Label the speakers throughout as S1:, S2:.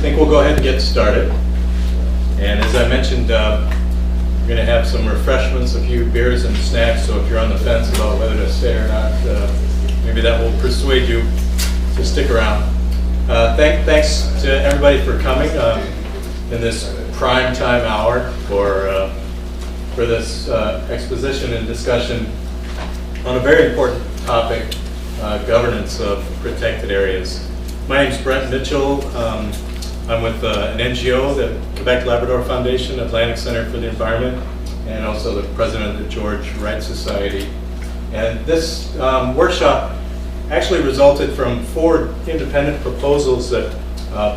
S1: think we'll go ahead and get started. And as I mentioned, we're going to have some refreshments, a few beers and snacks, so if you're on the fence about whether to stay or not, maybe that will persuade you to stick around. Thanks to everybody for coming in this prime time hour for this exposition and discussion on a very important topic, governance of protected areas. My name is Brent Mitchell. I'm with an NGO, the Quebec Labrador Foundation, Atlantic Center for the Environment, and also the president of the George Wright Society. And this workshop actually resulted from 4 independent proposals that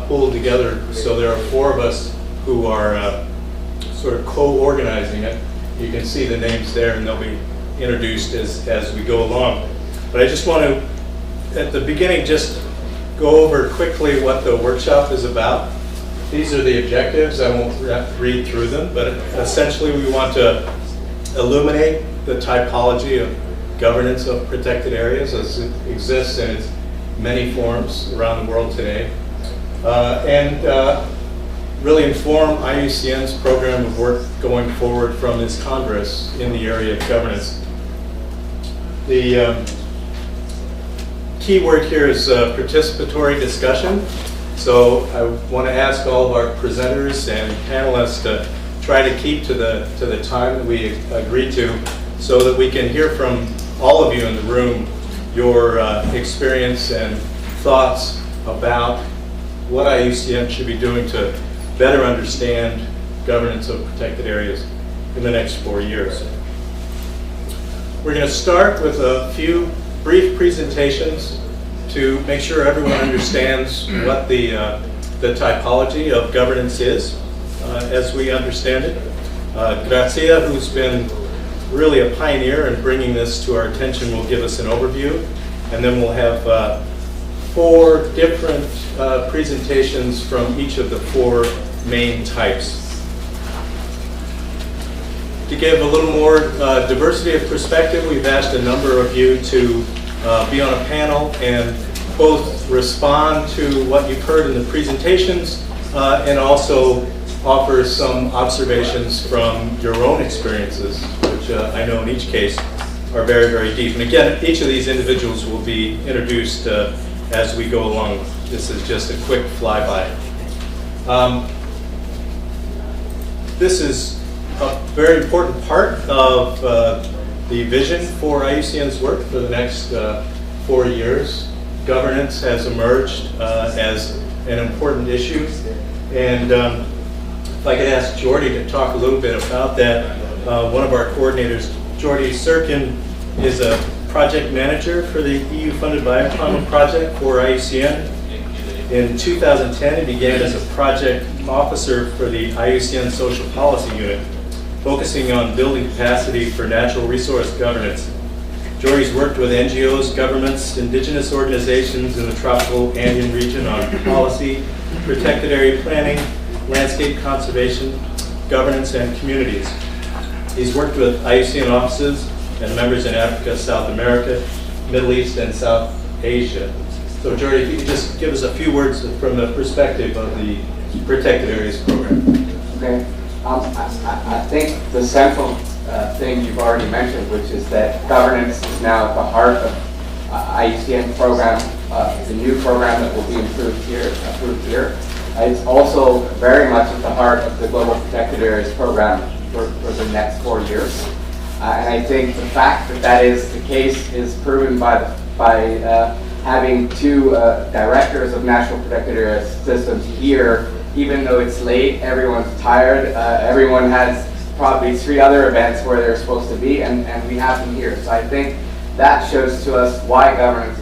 S1: pulled together. So there are 4 of us who are sort of co-organizing it. You can see the names there, and they'll be introduced as we go along. But I just want to, at the beginning, just go over quickly what the workshop is about. These are the objectives. I won't read through them, but essentially we want to illuminate the typology of governance of protected areas as it exists in its many forms around the world today, and really inform IUCN's program of work going forward from this Congress in the area of governance. The key word here is participatory discussion. So I want to ask all of our presenters and panelists to try to keep to the time that we agreed to, so that we can hear from all of you in the room your experience and thoughts about what IUCN should be doing to better understand governance of protected areas in the next 4 years. We're going to start with a few brief presentations to make sure everyone understands what the typology of governance is as we understand it. Grazia, who's been really a pioneer in bringing this to our attention, will give us an overview, and then we'll have 4 different presentations from each of the 4 main types. To give a little more diversity of perspective, we've asked a number of you to be on a panel and both respond to what you've heard in the presentations and also offer some observations from your own experiences, which I know in each case are very, very deep. And again, each of these individuals will be introduced as we go along. This is just a quick flyby. This is a very important part of the vision for IUCN's work for the next 4 years. Governance has emerged as an important issue, and if I could ask Jordy to talk a little bit about that. One of our coordinators, Jordy Sirkin, is a project manager for the EU-funded Biocommon project for IUCN. In 2010, he began as a project officer for the IUCN Social Policy Unit, focusing on building capacity for natural resource governance. Jordy's worked with NGOs, governments, indigenous organizations in the tropical Andean region on policy, protected area planning, landscape conservation, governance, and communities. He's worked with IUCN offices and members in Africa, South America, Middle East, and South Asia. So Jordy, if you could just give us a few words from the perspective of the Protected Areas Program.
S2: Okay. I think the central thing you've already mentioned, which is that governance is now at the heart of IUCN program, the new program that will be approved here. It's also very much at the heart of the Global Protected Areas Program for the next 4 years. And I think the fact that that is the case is proven by having 2 directors of National Protected Area Systems here. Even though it's late, everyone's tired, everyone has probably 3 other events where they're supposed to be, and we have them here. So I think that shows to us why governance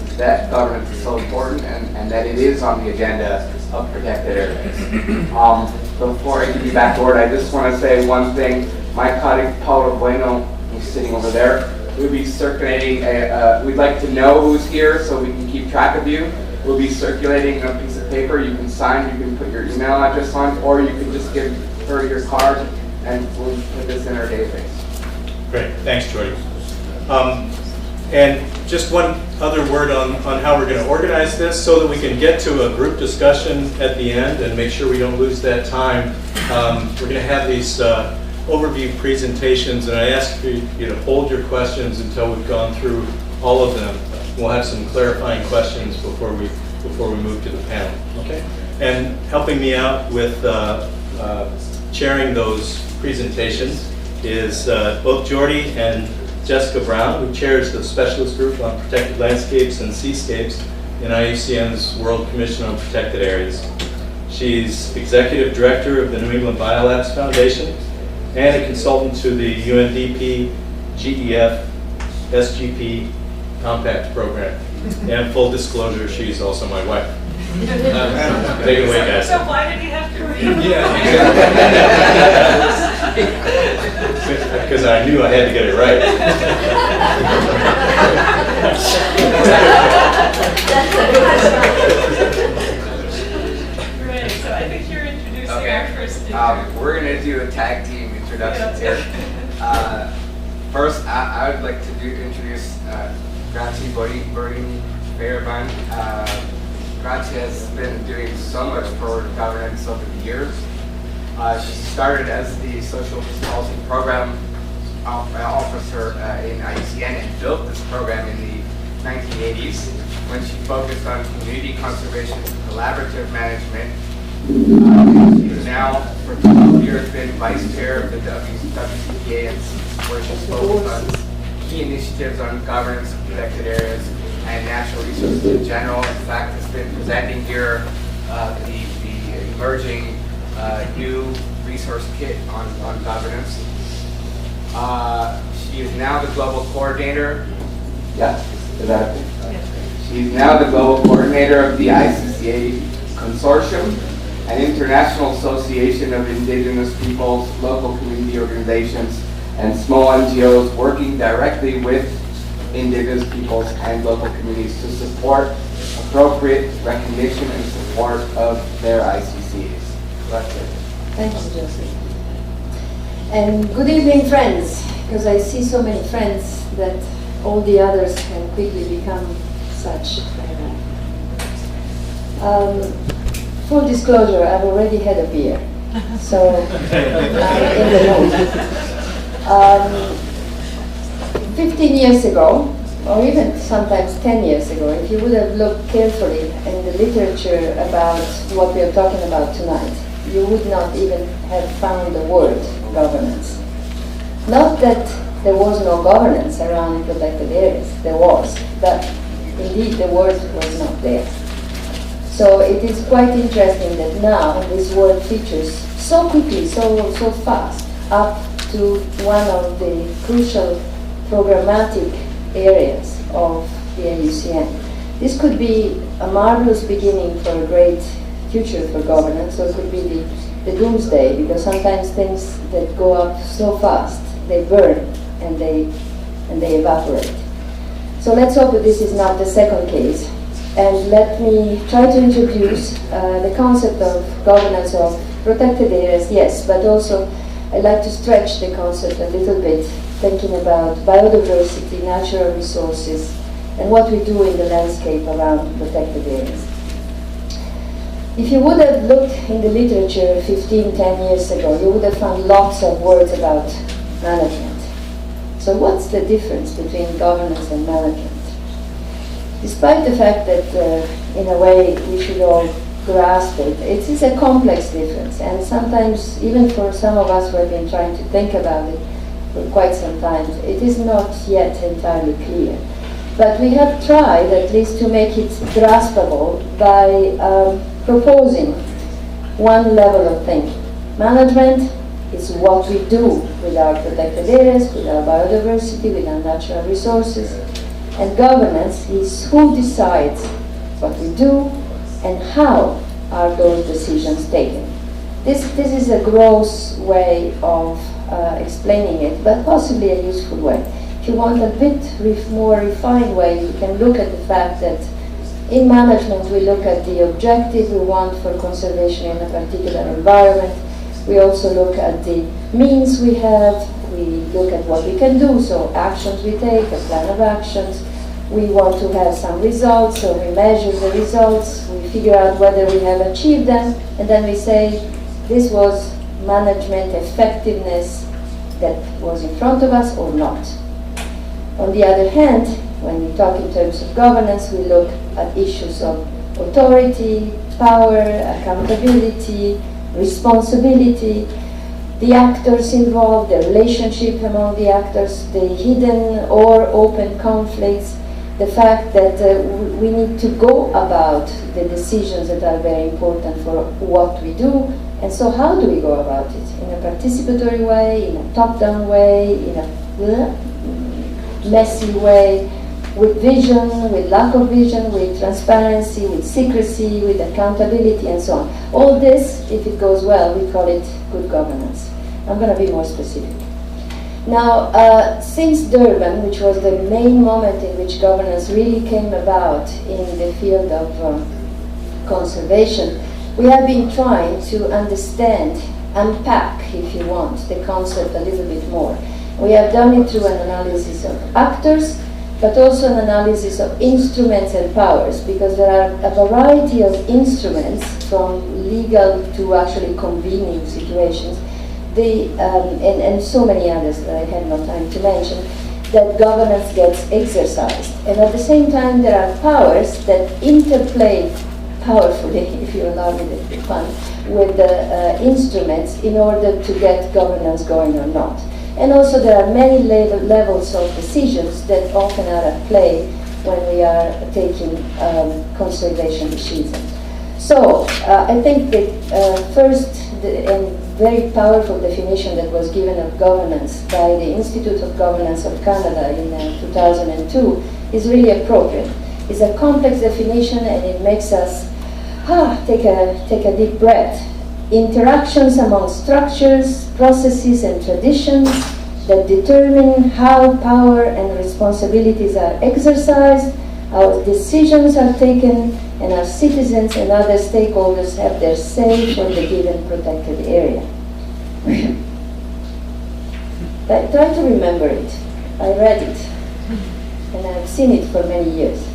S2: is so important, and that it is on the agenda of protected areas. Before I give you back the word, I just want to say one thing. My colleague Paulo Bueno, who's sitting over there, will be circulating we'd like to know who's here so we can keep track of you. We'll be circulating a piece of paper you can sign, you can put your email address on, or you can just give her your card and we'll put this in our database.
S1: Great, thanks Jordy. And just one other word on how we're going to organize this so that we can get to a group discussion at the end and make sure we don't lose that time. We're going to have these overview presentations, and I ask you to hold your questions until we've gone through all of them. We'll have some clarifying questions before we move to the panel. Okay? And helping me out with chairing those presentations is both Jordy and Jessica Brown, who chairs the specialist group on protected landscapes and seascapes in IUCN's World Commission on Protected Areas. She's executive director of the New England Biolabs Foundation and a consultant to the UNDP GEF SGP Compact Program. And full disclosure, she's also my wife. Take it away, guys.
S3: So why did he have to read?
S1: Because I knew I had to get it right.
S3: Great. So I think you're introducing our first speaker.
S2: We're going to do a tag team introductions here. First, I would like to introduce Grazie Borini Fairbairn. Grazie has been doing so much for governance over the years. She started as the social policy program officer in IUCN and built this program in the 1980s when she focused on community conservation, collaborative management. She's now, for 12 years, been vice chair of the WCPA, where she's focused on key initiatives on governance of protected areas and natural resources in general. In fact, has been presenting here the emerging new resource kit on governance. She is now the global coordinator. Yeah, is that it? Yes. She's now the global coordinator of the ICCA Consortium, an international association of indigenous peoples, local community organizations, and small NGOs working directly with indigenous peoples and local communities to support appropriate recognition and support of their ICCs. That's it.
S4: Thank you, Joseph. And good evening, friends, because I see so many friends that all the others can quickly become such. Full disclosure, I've already had a beer, so I'm in the mood. 15 years ago, or even sometimes 10 years ago, if you would have looked carefully in the literature about what we are talking about tonight, you would not even have found the word governance. Not that there was no governance around protected areas, there was, but indeed the word was not there. So it is quite interesting that now this word features so quickly, so fast, up to one of the crucial programmatic areas of the IUCN. This could be a marvelous beginning for a great future for governance, or it could be the doomsday, because sometimes things that go up so fast, they burn and they evaporate. So let's hope that this is not the second case. And let me try to introduce the concept of governance of protected areas, yes, but also I'd like to stretch the concept a little bit, thinking about biodiversity, natural resources, and what we do in the landscape around protected areas. If you would have looked in the literature 10 years ago, you would have found lots of words about management. So what's the difference between governance and management? Despite the fact that, in a way, we should all grasp it, it is a complex difference, and sometimes, even for some of us who have been trying to think about it for quite some time, it is not yet entirely clear. But we have tried, at least, to make it graspable by proposing one level of thinking. Management is what we do with our protected areas, with our biodiversity, with our natural resources. And governance is who decides what we do and how are those decisions taken. This is a gross way of explaining it, but possibly a useful way. If you want a bit more refined way, you can look at the fact that in management we look at the objective we want for conservation in a particular environment. We also look at the means we have, We look at what we can do, so actions we take, a plan of actions. We want to have some results, so we measure the results, we figure out whether we have achieved them, and then we say, this was management effectiveness that was in front of us or not. On the other hand, when we talk in terms of governance, we look at issues of authority, power, accountability, responsibility, the actors involved, the relationship among the actors, the hidden or open conflicts, the fact that we need to go about the decisions that are very important for what we do. And so how do we go about it? In a participatory way, in a top-down way, in a messy way, with vision, with lack of vision, with transparency, with secrecy, with accountability, and so on. All this, if it goes well, we call it good governance. I'm going to be more specific. Now, since Durban, which was the main moment in which governance really came about in the field of conservation, we have been trying to understand, unpack, if you want, the concept a little bit more. We have done it through an analysis of actors, but also an analysis of instruments and powers, because there are a variety of instruments, from legal to actually convening situations, and so many others that I have no time to mention, that governance gets exercised. And at the same time, there are powers that interplay powerfully, if you allow me the fun, with the instruments in order to get governance going or not. And also there are many levels of decisions that often are at play when we are taking conservation decisions. So I think the first and very powerful definition that was given of governance by the Institute of Governance of Canada in 2002 is really appropriate. It's a complex definition, and it makes us take a deep breath. Interactions among structures, processes, and traditions that determine how power and responsibilities are exercised, how decisions are taken, and our citizens and other stakeholders have their say for the given protected area. Try to remember it. I read it, and I've seen it for many years.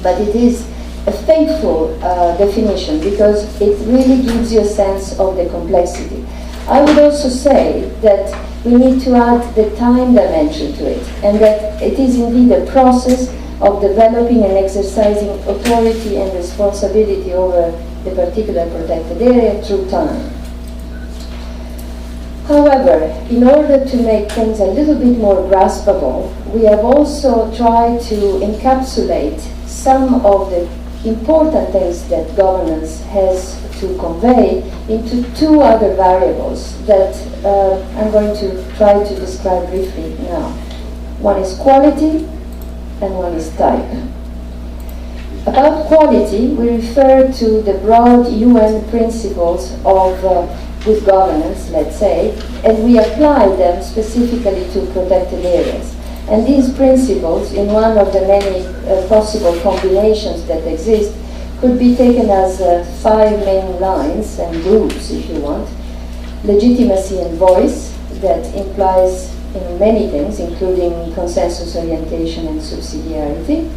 S4: But it is a faithful definition, because it really gives you a sense of the complexity. I would also say that we need to add the time dimension to it, and that it is indeed a process of developing and exercising authority and responsibility over the particular protected area through time. However, in order to make things a little bit more graspable, we have also tried to encapsulate some of the important things that governance has to convey into two other variables that I'm going to try to describe briefly now. One is quality, and one is type. About quality, we refer to the broad UN principles of good governance, let's say, and we apply them specifically to protected areas. And these principles, in one of the many possible combinations that exist, could be taken as 5 main lines and groups, if you want. Legitimacy and voice, that implies many things, including consensus orientation and subsidiarity.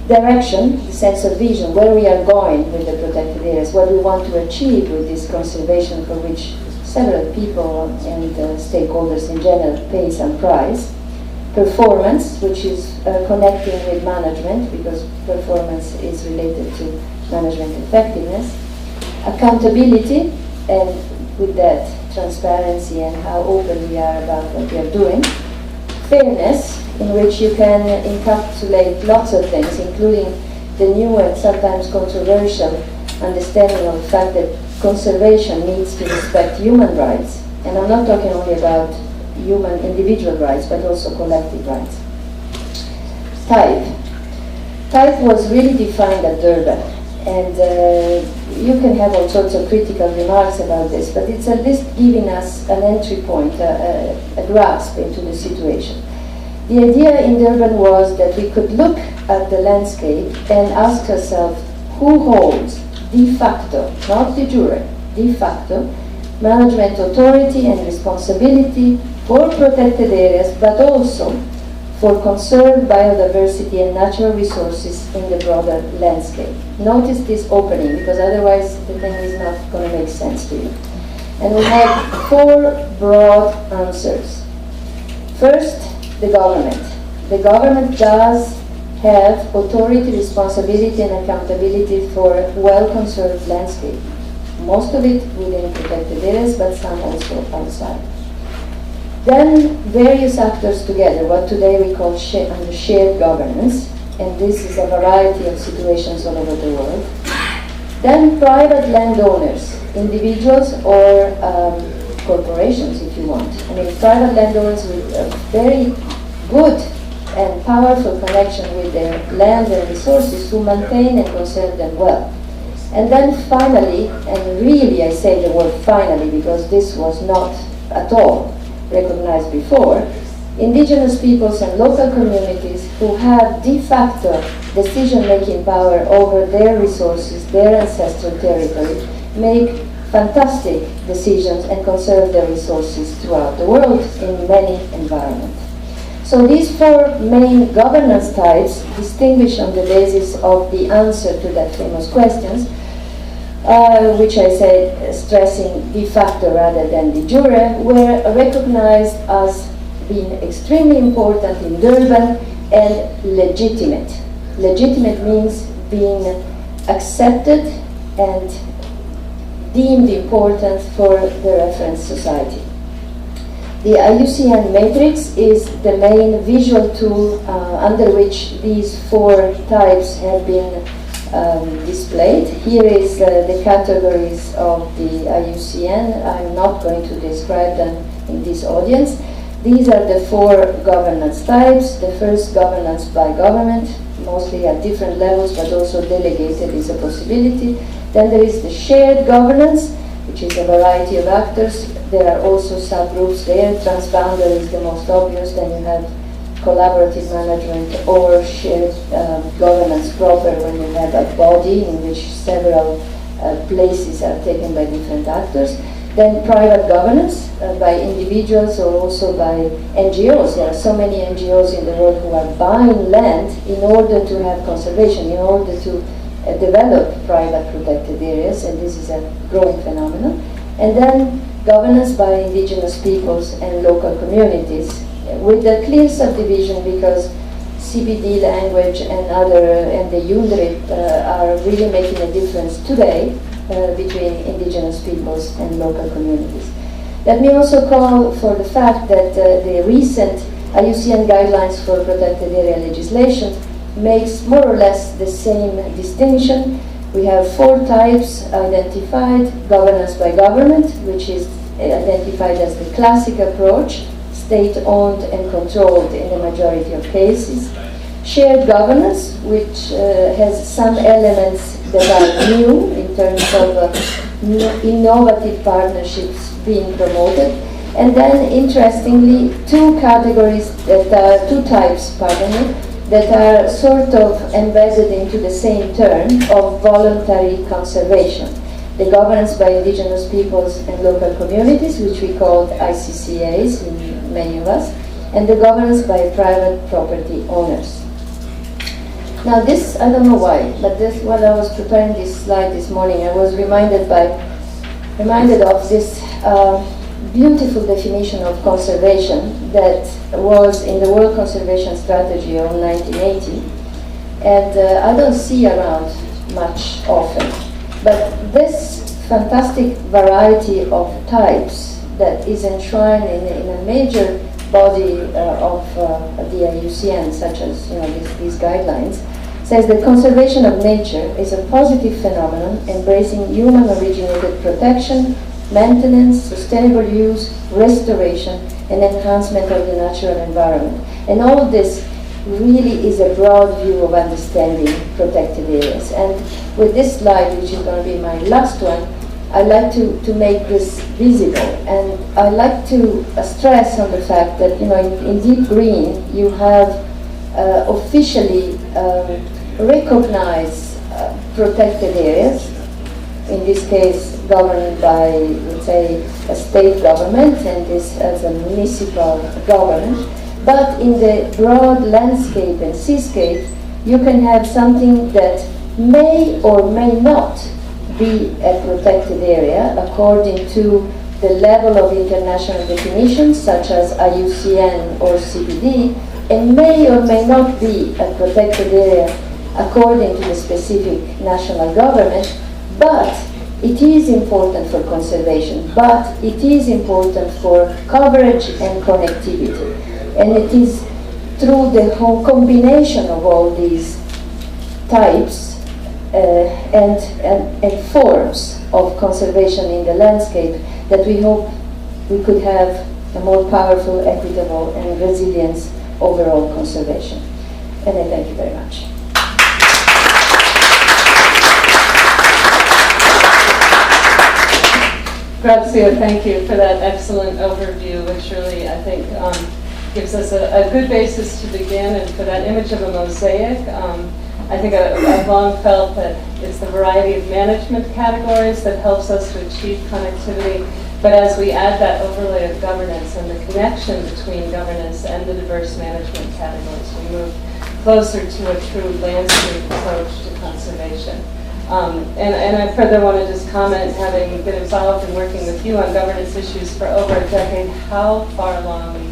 S4: Direction, the sense of vision, where we are going with the protected areas, what we want to achieve with this conservation, for which several people and stakeholders in general pay some price. Performance, which is connecting with management, because performance is related to management effectiveness. Accountability, and with that, transparency and how open we are about what we are doing. Fairness, in which you can encapsulate lots of things, including the new and sometimes controversial understanding of the fact that conservation needs to respect human rights. And I'm not talking only about human individual rights, but also collective rights. Type. Type was really defined at Durban, and you can have all sorts of critical remarks about this, but it's at least giving us an entry point, a grasp into the situation. The idea in Durban was that we could look at the landscape and ask ourselves who holds de facto, not de jure, de facto, management authority and responsibility for protected areas, but also for conserved biodiversity and natural resources in the broader landscape. Notice this opening, because otherwise the thing is not going to make sense to you. And we have 4 broad answers. First, the government. The government does have authority, responsibility, and accountability for well-conserved landscape. Most of it within protected areas, but some also outside. Then various actors together, what today we call under shared governance, and this is a variety of situations all over the world. Then private landowners, individuals or corporations if you want. I mean, private landowners with a very good and powerful connection with their land and resources to maintain and conserve them well. And then finally, and really I say the word finally because this was not at all recognized before, indigenous peoples and local communities who have de facto decision-making power over their resources, their ancestral territory, make fantastic decisions and conserve their resources throughout the world in many environments. So these 4 main governance types, distinguished on the basis of the answer to that famous questions, which I said stressing de facto rather than de jure, were recognized as being extremely important in Durban and legitimate. Legitimate means being accepted and deemed important for the reference society. The IUCN matrix is the main visual tool under which these 4 types have been displayed. Here is the categories of the IUCN. I'm not going to describe them in this audience. These are the 4 governance types. The first, governance by government, mostly at different levels, but also delegated is a possibility. Then there is the shared governance, which is a variety of actors. There are also subgroups there. Transboundary is the most obvious. Then you have collaborative management or shared governance proper, when you have a body in which several places are taken by different actors. Then private governance by individuals or also by NGOs. There are so many NGOs in the world who are buying land in order to have conservation, in order to develop private protected areas, and this is a growing phenomenon. And then governance by indigenous peoples and local communities, with a clear subdivision, because CBD language and the UNDRIP are really making a difference today between indigenous peoples and local communities. Let me also call for the fact that the recent IUCN guidelines for protected area legislation makes more or less the same distinction. We have 4 types identified: governance by government, which is identified as the classic approach, state-owned and controlled in the majority of cases. Shared governance, which has some elements that are new in terms of innovative partnerships being promoted. And then, interestingly, 2 categories that are 2 types, pardon me, that are sort of embedded into the same term of voluntary conservation. The governance by indigenous peoples and local communities, which we call ICCAs in many of us, and the governance by private property owners. Now this, I don't know why, but this, when I was preparing this slide this morning, I was reminded of this beautiful definition of conservation that was in the World Conservation Strategy of 1980, and I don't see around much often. But this fantastic variety of types that is enshrined in a major body of the IUCN, such as these guidelines, says that conservation of nature is a positive phenomenon embracing human-originated protection, maintenance, sustainable use, restoration, and enhancement of the natural environment. And all this really is a broad view of understanding protected areas. And with this slide, which is going to be my last one, I'd like to make this visible. And I'd like to stress on the fact that in deep green, you have officially recognized protected areas. in this case governed by, let's say, a state government, and this as a municipal government. But in the broad landscape and seascape, you can have something that may or may not be a protected area according to the level of international definitions such as IUCN or CPD, and may or may not be a protected area according to the specific national government, but it is important for conservation, but it is important for coverage and connectivity. And it is through the whole combination of all these types and forms of conservation in the landscape that we hope we could have a more powerful, equitable, and resilient overall conservation. And I thank you very much.
S3: Grazia, thank you for that excellent overview, which really, I think, gives us a good basis to begin. And for that image of a mosaic, I think I've long felt that it's the variety of management categories that helps us to achieve connectivity. But as we add that overlay of governance and the connection between governance and the diverse management categories, we move closer to a true landscape approach to conservation. And I further want to just comment, having been involved in working with you on governance issues for over a decade, how far along we